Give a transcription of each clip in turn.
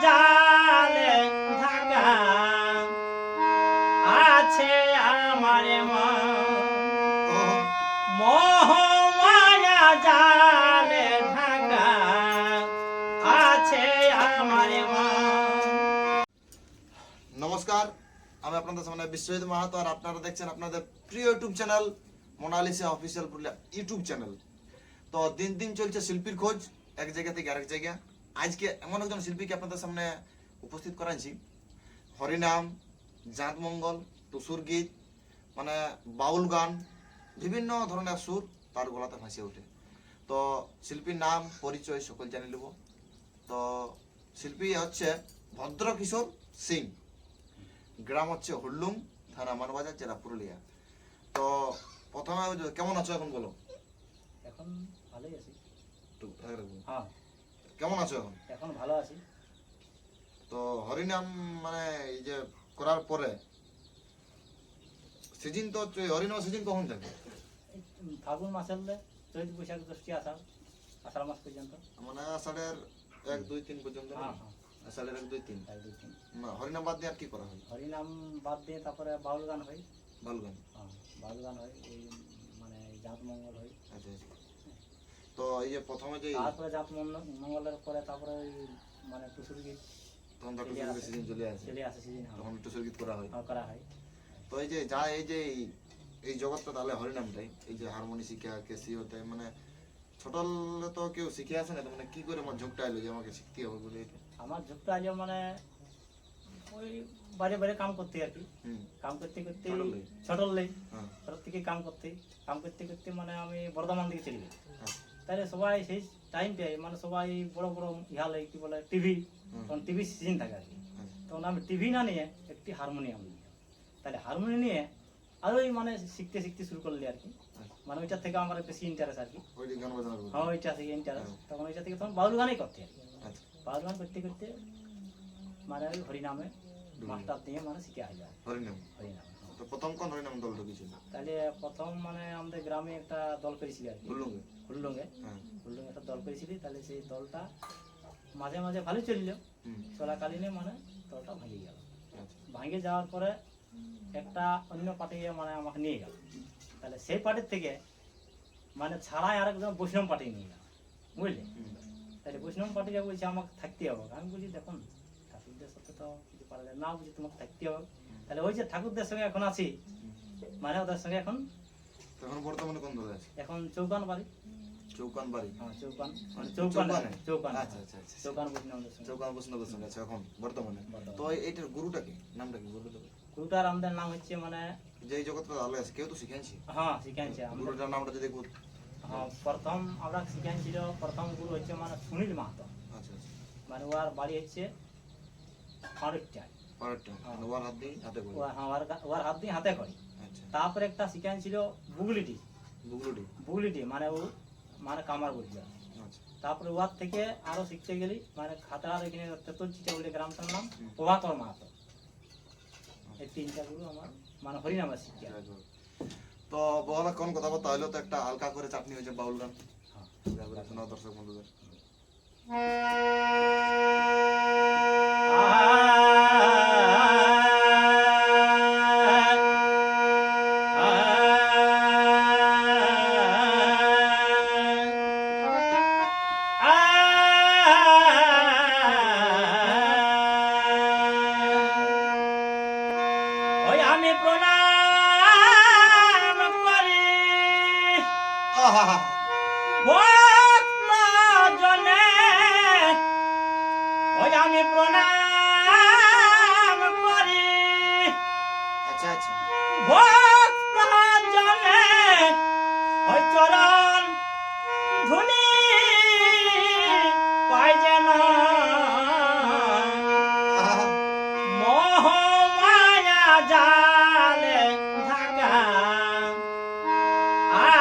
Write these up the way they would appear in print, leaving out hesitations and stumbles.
জালে থাকা আছে আমার মন, মোহমায়া জালে থাকা আছে আমার মন। নমস্কার, আমি আপনাদের সামনে বিশ্বজিৎ মাহাতো, আর আপনারা দেখছেন আপনাদের প্রিয় YouTube channel Monalisa official Purulia YouTube channel. তো দিন দিন চলছে শিল্পীর খোঁজ, এক জায়গা থেকে আরেক জায়গা। আজকে এমন একজন শিল্পীকে আপনাদের সামনে উপস্থিত করাইছি। হরিনাম, জাত মঙ্গল, টুসুর গীত, মানে বাউল গান, বিভিন্ন ধরনের সুর তার গলাতে ভাসিয়ে ওঠে। তো শিল্পীর নাম পরিচয় সকল জানি নেব। তো শিল্পী হচ্ছে ভদ্রকিশোর সিং, গ্রাম হচ্ছে হুল্লুম, থানা মানবাজার, জেলা পুরুলিয়া। তো প্রথমে কেমন আছো এখন বলো? এখন ভালোই আছি। হ্যাঁ, কেমন আছো এখন? এখন ভালো আছি। তো হরিনাম মানে এই যে করার পরে সিজন, তো হরিনাম সিজন কখন থাকে? ফাগুন মাসে হলে চৈত বৈশাখ জ্যৈষ্ঠ আষাঢ় মাস পর্যন্ত, মানে আষাঢ়ের 1, 2, 3 পর্যন্ত। হ্যাঁ হ্যাঁ, আষাঢ়ের 1, 2, 3। 1, 2, 3। না, হরিনাম বাদ দিয়ে আর কি করা হয়? হরিনাম বাদ দিয়ে তারপরে বাউল গান হয়। বাউল গান? হ্যাঁ, বাউল গান হয়, এই মানে জাত মঙ্গল হয়। আচ্ছা আচ্ছা। তো এই যে প্রথমে যে তারপরে জাত মঙ্গলের পরে তারপরে ওই মানে টুসুর গীত, তখন তো টুসুর সিজন চলে আসে, সিজন তখন টুসুর গীত করা হয়। করা হয়। তো এই যে যা এই জগৎটা তাহলে হরিনামটাই, এই যে হারমোনি শিখা ক্যাসিওতে, মানে ছোটলে তো কেউ শিখে আসে না, তো মানে কি করে আমার ঝোঁকটা এলো যে আমাকে শিখতে হবে বলে? এটা আমার ঝোঁকটা আজ মানে ওই বাইরে বাইরে কাম করতে আর কি, কাম করতে করতে ছোটলেই ছোট থেকে কাম করতে করতে মানে আমি বর্ধমান দিকে চলে যাই। তাহলে সবাই সেই টাইমটাই মানে সবাই বড় বড় ইহালে কি বলে টিভি, তখন টিভি সিজন থাকে আর কি। তখন আমি টিভি না নিয়ে একটি হারমোনিয়াম নিই, তাহলে হারমোনিয়াম নিয়ে আরোই মানে শিখতে শিখতে শুরু করলি আর কি। মানে ওইটার থেকে আমার বেশি ইন্টারেস্ট আর কি। হ্যাঁ, ওইটা থেকে ইন্টারেস্ট, তখন ওইটা থেকে তখন বাউল গানই করতে আর কি। বাউল গান করতে করতে মানে ওই হরিনামে মাস্টার দিয়ে মানে শিখে আসবে হরিনাম। তো প্রথম কোন হরিনাম দল ঢুকেছিল? তাহলে প্রথম মানে আমাদের গ্রামে একটা দল করেছিল আর কি, হুল্লুঙ্গে একটা দল করেছিলি। তাহলে সেই দলটা মাঝে মাঝে ভালো চলল, চলাকালীনে মানে দলটা ভেঙে গেল। ভেঙে যাওয়ার পরে একটা অন্য পার্টি মানে আমাকে নিয়ে গেল। তাহলে সেই পার্টির থেকে মানে ছাড়াই আরেকজন বৈষ্ণব পার্টি নিয়ে গেল, বুঝলে? তাহলে বৈষ্ণব পার্টিকে বলছে আমাকে থাকতে হবে। আমি বলছি দেখুন ঠাকুরদের সাথে তো কিছু পারা যায় না, বুঝি তোমাকে থাকতে হবে। তাহলে ওই যে ঠাকুরদের সঙ্গে এখন আছি, মানে ওদের সঙ্গে এখন বর্তমানে কোন দলে আছে? এখন চৌকান বাড়ি। চৌকান বাড়ি? হ্যাঁ, চৌকান মানে চৌকান। আচ্ছা আচ্ছা আচ্ছা, চৌকান বৈষ্ণবদের সঙ্গে, চৌকান বৈষ্ণবদের সঙ্গে আছে এখন বর্তমানে। তো এইটার গুরুটা কি, নামটা কি বলতে হবে? গুরুটার আমাদের নাম হচ্ছে মানে যে এই জগৎটা আলো আছে, কেউ তো শিখাইছে। হ্যাঁ, শিখাইছে। গুরুটার নামটা যদি দেখব। হ্যাঁ, প্রথম আমরা শিখাইছিল, প্রথম গুরু হচ্ছে মানে সুনীল মাহাতো। আচ্ছা আচ্ছা। মানে ওর বাড়ি হচ্ছে পাড়টা, মানে ওর হাত দিয়ে হাতে করে। হ্যাঁ, ওর হাত দিয়ে হাতে করে। তারপরে একটা শিখাইছিল বুগলিটি, মানে ও মানে কামার বুঝবে। তারপরে ওর থেকে আরো শিখতে গেলি মানে খাতড়ার এখানে তেতুলচিটা বলে গ্রামটার নাম, প্রভাকর মাহাতো। এই তিনটা গুরু আমার মানে হরিনামের শিক্ষা। তো বলা কোন কথা বলতে হইলো, তো একটা হালকা করে চাটনি হয়েছে বাউল গান, শোনাও দর্শক বন্ধুদের। আমি প্রণাম করি জনে, ওই আমি প্রণাম করি। আচ্ছা আচ্ছা। ভক্ত জনে ওই চরণ ধুলি পাই যেন, মোহমায়া জালে থাকা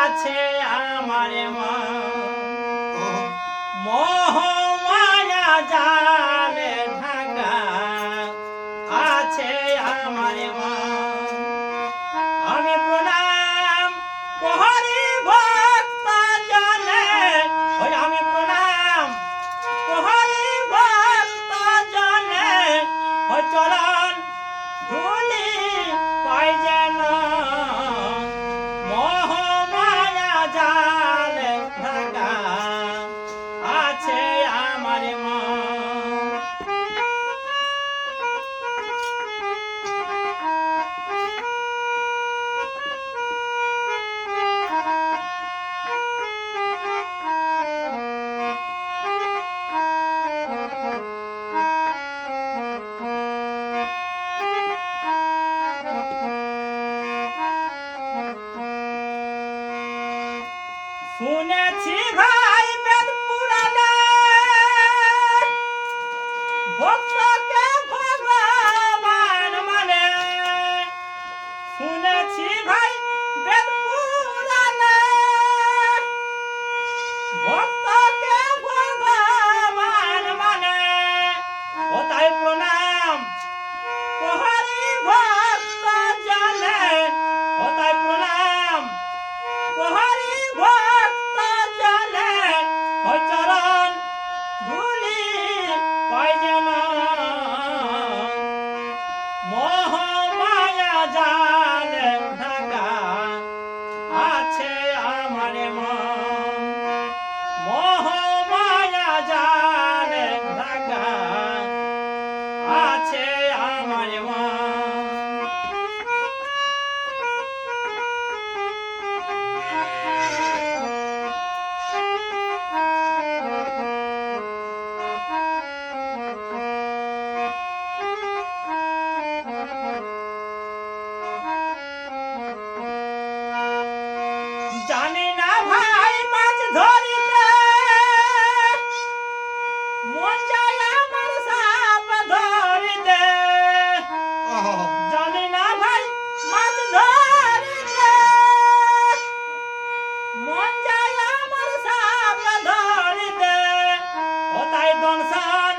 আছে আমার মন, মোহমায়া জালে থাকা আছে আমার মন। আমি প্রণাম করি ভক্ত জনে, ওই আমি প্রণাম করি ভক্ত জনে। আছে আমার মন। শুনেছি ভাই বেদ পুরাণে ভক্তকে ভগবান মানে। শুনেছি ভাই বেদ পুরাণে ভক্তকে ভগবান মানে। ও তাই প্রণাম প্রহরী ভক্ত জনে। ও তাই প্রণাম প্রহরী ভক্ত জনে। ওই চরণ ধুলি পাই যেন। মোহ মায়া জালে ঢাকা আছে আমার মন। মোহ মায়া জালে ঢাকা আছে আমার মন। জানি না ভাই মাছ ধরিতে মন যায় আমার সাপ ধরিতে। জানি না ভাই মাছ ধরিতে মন যায় আমার সাপ ধরিতে। ও তাই দনসান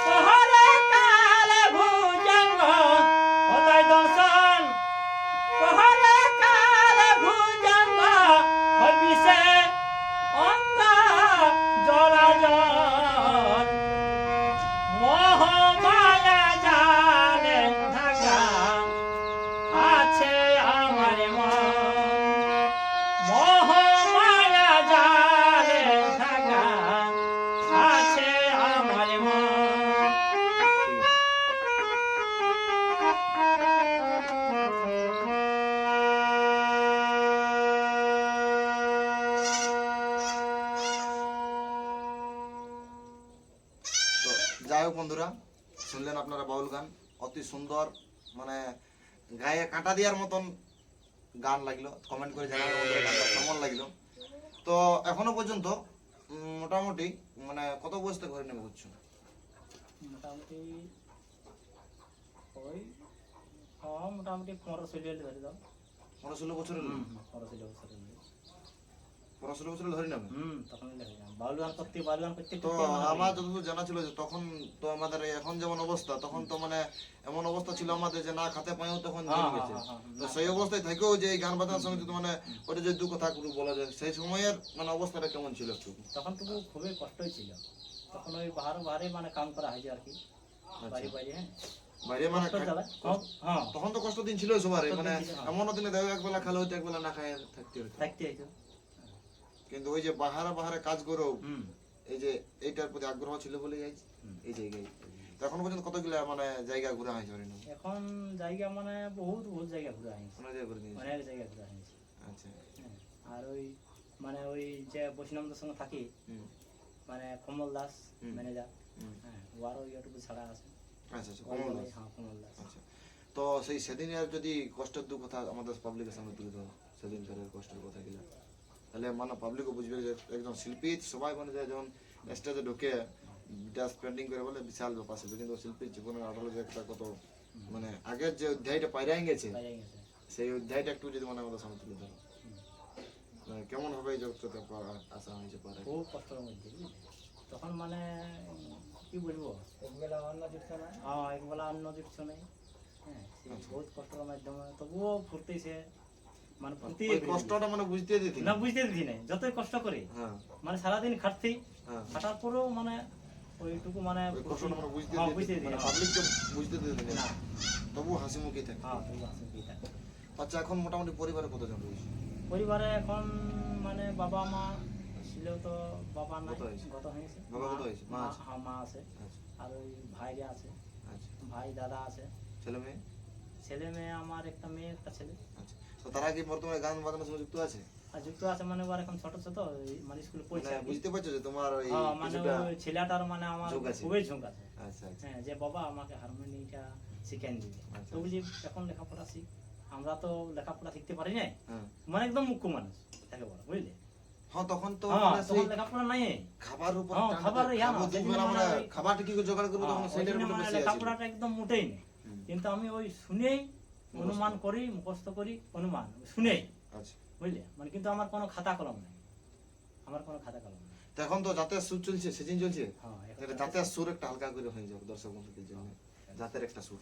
পহরে কালে ভুজঙ্গ। ও তাই দনসান পহরে কালে ভুজঙ্গ। হবিষে অঙ্গ জলাজল। মোহ মায়া জালে ঢাকা আছে আমার মন। মোহ মায়া জালে ঢাকা আছে আমার মন। তো যাই হোক বন্ধুরা, শুনলেন আপনারা বাউল গান, অতি সুন্দর, মানে গায়ে কাঁটা দেওয়ার মতন গান লাগলো। কমেন্ট করে জানাবেন বন্ধুরা গানটা কেমন লাগলো। তো এখনো পর্যন্ত মোটামুটি মানে কত বয়স থেকে ঘরে নেমে ঘুরছো? মোটামুটি ওই মোটামুটি 15-16 ধরে দাও। 15-16 বছরের লোক? 15-16 বছরের লোক। 15-16 বছরের ধরে নেবে? তখন বাউল গান করতে তো আমার যতদূর জানা ছিল যে তখন তো আমাদের এখন যেমন অবস্থা, তখন তো মানে এমন অবস্থা ছিল আমাদের যে না খাতে পাইও তখন জেনে গেছে। তো সেই অবস্থায় থেকেও যে এই গান বাজনার সঙ্গে যদি মানে ওটা যে দু কথা বলা যায়, সেই সময়ের মানে অবস্থাটা কেমন ছিল একটু? তখন তো খুবই কষ্টই ছিল। তখন ওই বাহারে মানে কাম করা হয়েছে আর কি, বাড়ি বাইরে। হ্যাঁ বাইরে মানে কষ্ট জ্বালা। হ্যাঁ তখন তো কষ্ট দিন ছিল সবারই, কষ্ট মানে দিন ছিল, হ্যাঁ। এমন দিনে দেখো একবেলা খালো হইতো, একবেলা না খায় থাকতে হতো। থাকতে হইতো। কিন্তু ওই যে বাহারে কাজ করো, হুম এই যে এইটার প্রতি আগ্রহ ছিল বলে যাই এই জায়গায়। তো এখন পর্যন্ত কতগুলা মানে জায়গা ঘোরা হয়েছে হরিণ? এখন জায়গা মানে বহুত জায়গা ঘুরা হয়েছে। অনেক জায়গা ঘুরে নিয়েছে। অনেক জায়গা ঘুরা হয়েছে। আচ্ছা। হ্যাঁ, আর ওই মানে ওই যে বৈষ্ণবদের সঙ্গে থাকি, হুম। মানে কমল দাস হুম। ম্যানেজার। হুম। হ্যাঁ ওয়ারও ইউটিউবে ছাড়া আছে। আচ্ছা আচ্ছা, কমল দাস। হ্যাঁ কমল দাস। আচ্ছা, তো সেই সেদিনের যদি কষ্টের দু কথা আমাদের পাবলিকের সামনে তুলে ধরো, সেদিনকার কষ্টের কথা গুলা, তাহলে মানে পাবলিকও বুঝবে যে একজন শিল্পী সবাই মানে যে যখন স্টেজে ঢুকে ডান্স পেন্টিং করে বলে বিশাল ব্যাপার ছিল, কিন্তু শিল্পীর জীবনের আঠালো যে একটা কত মানে আগের যে অধ্যায়টা পাইরাই গেছে, বাইরে গেছে। সেই অধ্যায়টা একটু যদি মানে আমাদের সামনে তুলে ধরো, মানে কেমন হবে এই জগৎটাতে আসা হয়েছে পারে? খুব কষ্টের মধ্যে বুঝলি? তখন মানে কি বলবো, একবেলা অন্ন জুটছে না। হ্যাঁ একবেলা অন্ন জুটছে না। হ্যাঁ সেই বহুত কষ্টের মাধ্যমে তবুও ফুর্তিছে, মানে ফুর্তি ওই কষ্টটা মানে বুঝতে দিতি না, বুঝতে দিতি না। যতই কষ্ট করি হ্যাঁ মানে সারাদিন খাটছি, হ্যাঁ, খাটার পরেও মানে ওইটুকু মানে ওই কষ্টটা মানে বুঝতে হ্যাঁ, দিতি বুঝতে দিতি মানে না। পাবলিককে বুঝতে দিতি না, না। তবু হাসি মুখে থাকে। হ্যাঁ তবু আছে কি থাকে। আচ্ছা, এখন মোটামুটি পরিবারে কতজন রয়েছে? পরিবারে এখন মানে বাবা মা ছিল ছেলেও তো বাবা নাই, গত হয়েছে। গত হয়েছে। বাবা গত হয়েছে, মা আছে? হ্যাঁ, মা আছে। আচ্ছা আর ওই ভাইরা আছে, আচ্ছা। ভাই দাদা আছে। ছেলে মেয়ে? ছেলে মেয়ে আমার একটা মেয়ে একটা ছেলে। আচ্ছা। তো তারা কি বর্তমানে গান বাজনার সঙ্গে যুক্ত আছে? আর যুক্ত আছে মানে ওর এখন ছোট ছোট মানে স্কুলে পড়ছে মানে আর কি। বুঝতে পারছো যে তোমার ওই হ্যাঁ, মানে কিছুটা ওই ছেলেটার মানে আমার ঝোঁক আছে। খুবই ঝোঁক আছে। আচ্ছা আচ্ছা হ্যাঁ, যে বাবা আমাকে হারমোনিয়ামটা শিখেন দিবে। আচ্ছা। তো বুঝি এখন লেখাপড়া শিখ, আমরা তো লেখাপড়া শিখতে পারি নাই, হ্যাঁ মানে একদম মুখ্য মানুষ তাকে বলা, বুঝলে? হ্যাঁ, তখন তো হ্যাঁ, মানে সেই তখন লেখাপড়া নাই। খাবার উপর হ্যাঁ, টানটা খাবার দেয়। ইয়া না, খাবার দুধ সেদিন বেলা মানে আমরা ওই- খাবারটা কি করে জোগাড় করবো তখন হ্যাঁ, সেইটার ওই জন্য উপর মানে বেশি আছে। লেখাপড়াটা একদম মোটেই নেই। হুম। কিন্তু আমি ওই শুনেই অনুমান করি, মুখস্থ করি, অনুমান শুনেই, আচ্ছা। বুঝলে? মানে কিন্তু আমার কোনো খাতা কলম নেই, আমার কোনো খাতা কলম নেই। তো এখন তো জাতের সুর চলছে, সিজন চলছে। হ্যাঁ, এখন তাহলে জাতের সুর একটা হালকা করে হয়ে যাবে দর্শক বন্ধুদের জন্য। জাতের একটা সুর।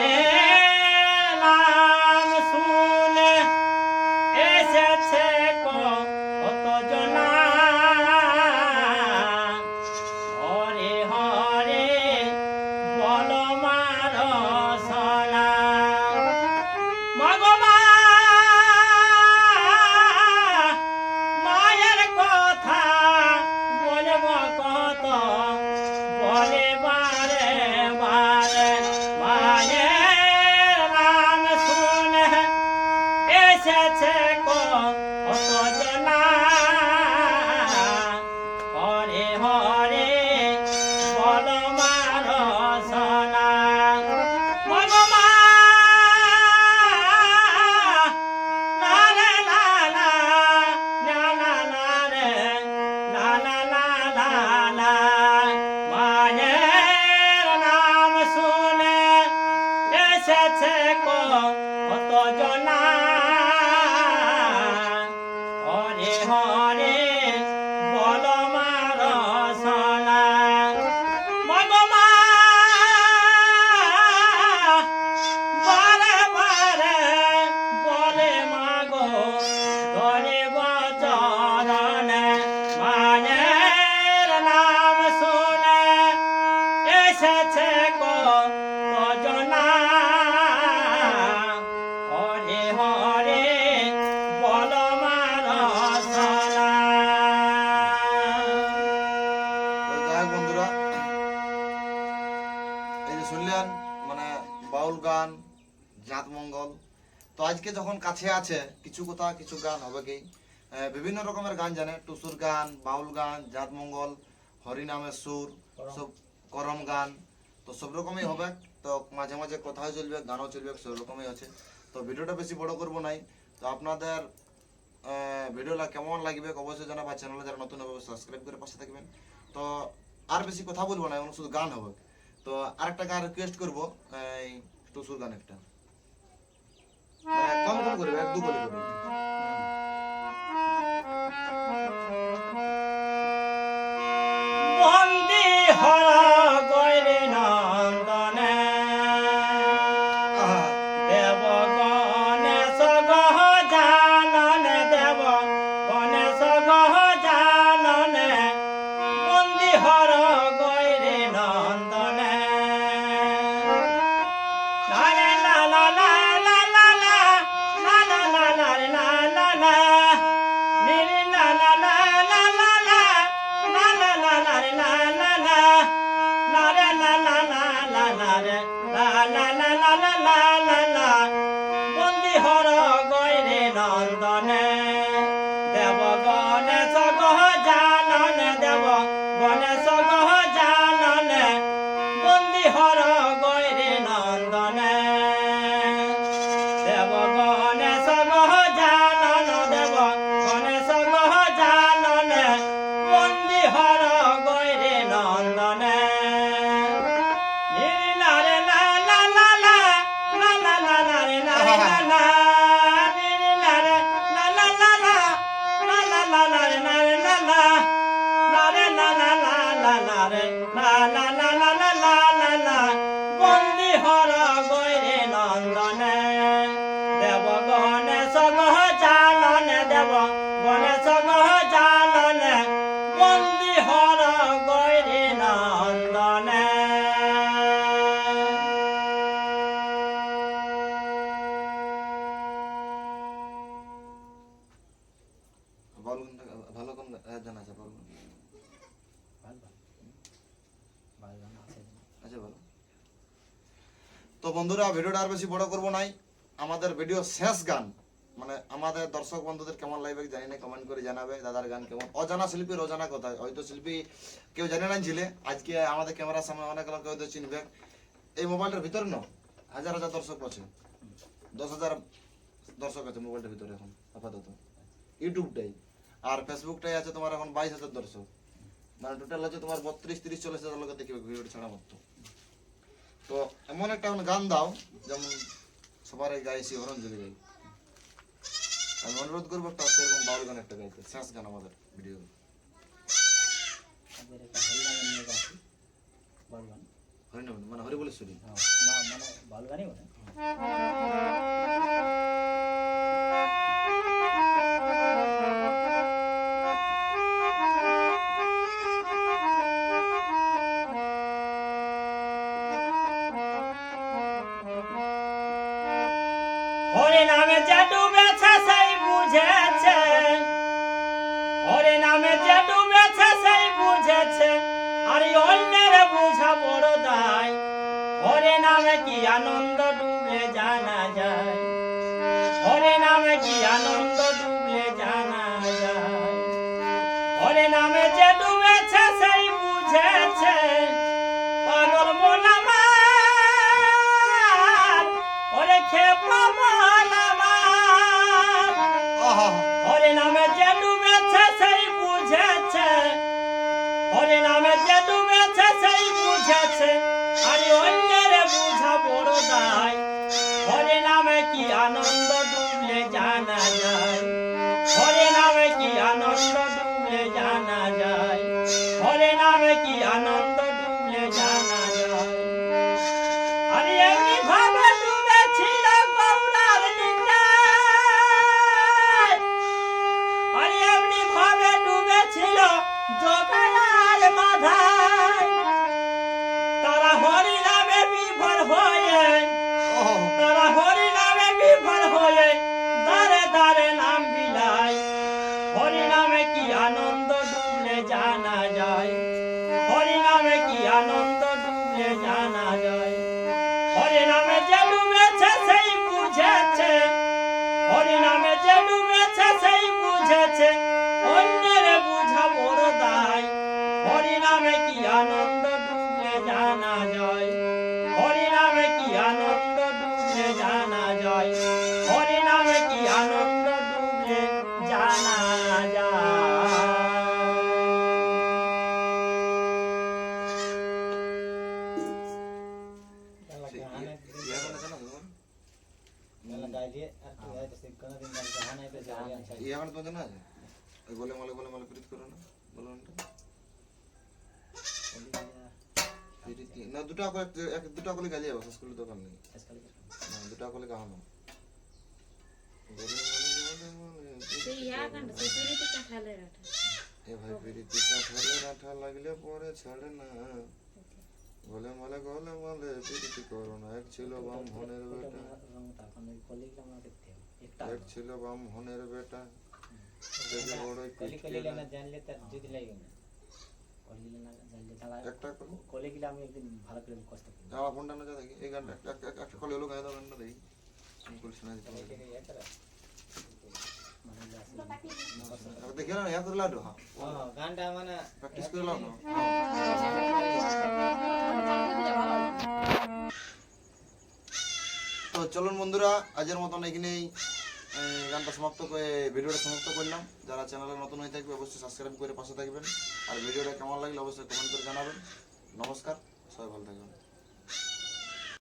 মায়ের নাম শুনে এসেছে কত জনা, হরে হরে বল মার সনা। মাগো মা, মায়ের কথা বলব কত, বলে বারে বারে। মায়ের নাম শুনে এসেছে কত জনা, হরে হরে বল মার সনা। মাগো মা, লা রে লা লা, লা লা লা রে, লা লা লা লা লা। মায়ের নাম শুনে এসেছে কত জনা, হরে হরে বল মার সনা। মাগো মা, বারে বারে বলে মাগো ধরে বচরণে। মায়ের নাম শুনে এসেছে কত জনা, হরে হরে বল মার সনা। তো যাই হোক বন্ধুরা, এই যে শুনলেন মানে বাউল গান, জাত মঙ্গল। তো আজকে যখন কাছে আছে কিছু কথা কিছু গান হবে কি, বিভিন্ন রকমের গান জানে, টুসুর গান, বাউল গান, জাত মঙ্গল, হরিনামের সুর, সব করম গান, তো সব রকমই হবে। তো মাঝে মাঝে কথাও চলবে, গানও চলবে, সব রকমই আছে। তো ভিডিওটা বেশি বড় করব নাই। তো আপনাদের ভিডিওটা কেমন লাগবে অবশ্যই জানাবেন। চ্যানেলে যারা নতুন হবে সাবস্ক্রাইব করে পাশে থাকবেন। তো আর বেশি কথা বলবো না, এখন শুধু গান হবে। তো আরেকটা গান রিকোয়েস্ট করবো, এই টুসুর গান একটা, মানে কম কম করবে, এক দু করে করবে। বন্দী হর গৈরে নন্দনে, আহা, দেব গণেশ গহ জাননে, দেব গণেশ গহ জাননে, বন্দী হর গৈরে নন্দনে। লা রে লা লা লা লা লা লা, লা লা লা লা রে লা লা লা, নি রে লা লা লা লা লা লা, লা লা লা লা রে লা লা লা, লা রে লা লা লা লা লা রে, লা লা লা লা লা লা লা লা। বন্দী হর গৈরে নন্দনে, দেব গণেশ গহ জাননে, দেব লা লা লা লা লা লা লা বন্দি হর গৈরে নন্দনে দেব গণেশ গহ জালনে দেব গণেশ গহ জালনে বন্দি হর গৈরে নন্দনে ভালো ভালো কোন জানা আছে বল আচ্ছা ভালো। তো বন্ধুরা ভিডিওটা আর বেশি বড় করব নাই, আমাদের ভিডিও শেষ গান মানে আমাদের দর্শক বন্ধুদের কেমন লাগবে জানি না, কমেন্ট করে জানাবে দাদার গান কেমন। অজানা শিল্পীর অজানা কথা, হয়তো শিল্পী কেউ জানে না ছিলে, আজকে আমাদের ক্যামেরার সামনে অনেক লোক হয়তো চিনবে। এই মোবাইলটার ভিতরে না হাজার হাজার দর্শক আছে, 10,000 দর্শক আছে মোবাইলটার ভিতরে এখন আপাতত, ইউটিউবটাই। আর ফেসবুকটাই আছে তোমার এখন 22,000 দর্শক, মানে টোটাল আছে তোমার 32-30-40 হাজার লোক দেখবে ভিডিওটা ছাড়া মাত্র। তো এমন একটা গান দাও যেমন সবার গায়ে শিহরণ জ্বলে যায়। আমি অনুরোধ করবো একটা সেরকম বাউল গান একটা গাইতে, শেষ গান আমাদের ভিডিও। হরিনাম মানে হরি বলেশ্বরী, না মানে বাউল গানই বলে। হরি নামে যে ডুবেছে সেই বুঝেছে, হরি নামে যে ডুবেছে সেই বুঝেছে, আর অন্যের বুঝা বড় দায়। হরি নামে কি আনন্দ ডুবলে জানা যায়, হরি নামে কি আনন্দ ডুবলে জানা যায়। হরি নামে যে ডুবেছে সেই বুঝেছে, পাগল মোলামার ওরে খেপা মোলামার। হরি নামে যে ডুবেছে সেই বুঝেছে, হরি নামে যে ডুবেছে সেই বুঝেছে, আর অন্যের বুঝা বড় দায়। হরি নামে কি আনন্দ ডুবলে জানা যায়, হরি নামে কি আনন্দ ডুবলে জানা যায়, হরি নামে কি আনন্দ ডুবলে জানা যায়। আরে এমনি ভাবে ডুবেছিল গৌরার নিতাই, আরে এমনি ভাবে ডুবেছিল জগায়ার মাধায়। তারা হরি নামে বিভোর হয়ে, তারা হরি নামে বিভোর হয়ে দারে দারে নাম বিলায়। হরি নামে কি আনন্দ ডুবলে জানা যায়, হরি নামে কি আনন্দ ডুবলে জানা যায়। হরি নামে যে ডুবেছে সেই বুঝেছে, হরি নামে যে ডুবেছে সেই বুঝেছে, অন্যের বুঝা বড় দায়। হরি নামে কি আনন্দ ডুবলে জানা যায়, হরি নামে কি আনন্দ ডুবলে জানা যায়, হরি নামে কি আনন্দ ডুবলে জানা গোলে মালে গোলে মালে প্রীত করো না, বলো না দুটা দুটা করে গালিয়ে বসে স্কুলের দোকান নেই না, দুটা করে গাওয়ানো এ ভাই প্রীতি কাঁঠালে রাঠা লাগলে পরে ছাড়ে না, গোলে মালে প্রীতি করো না। এক ছিল ব্রাহ্মণের বেটা, এক ছিল ব্রাহ্মণের বেটা, বড়ই জানলে তার যদি লাগে না একটা কলে গেলে আমি একদিন ভালো করে কষ্ট করি। আমার ফোনটা না দেখি এই গানটা একটা কলে হলো গায়ে দাও গানটা দেখি আমি বল শোনা দিতে পারি দেখি না ইয়া করে লাডো হ্যাঁ গানটা মানে প্র্যাকটিস করে লাও না। তো চলুন বন্ধুরা আজকের মতন এখানেই গানটা সমাপ্ত করে ভিডিওটা সমাপ্ত করলাম। যারা চ্যানেলে নতুন হয়ে থাকবে অবশ্যই সাবস্ক্রাইব করে পাশে থাকবেন, আর ভিডিওটা কেমন লাগলে অবশ্যই কমেন্ট করে জানাবেন। নমস্কার, সবাই ভালো থাকবেন।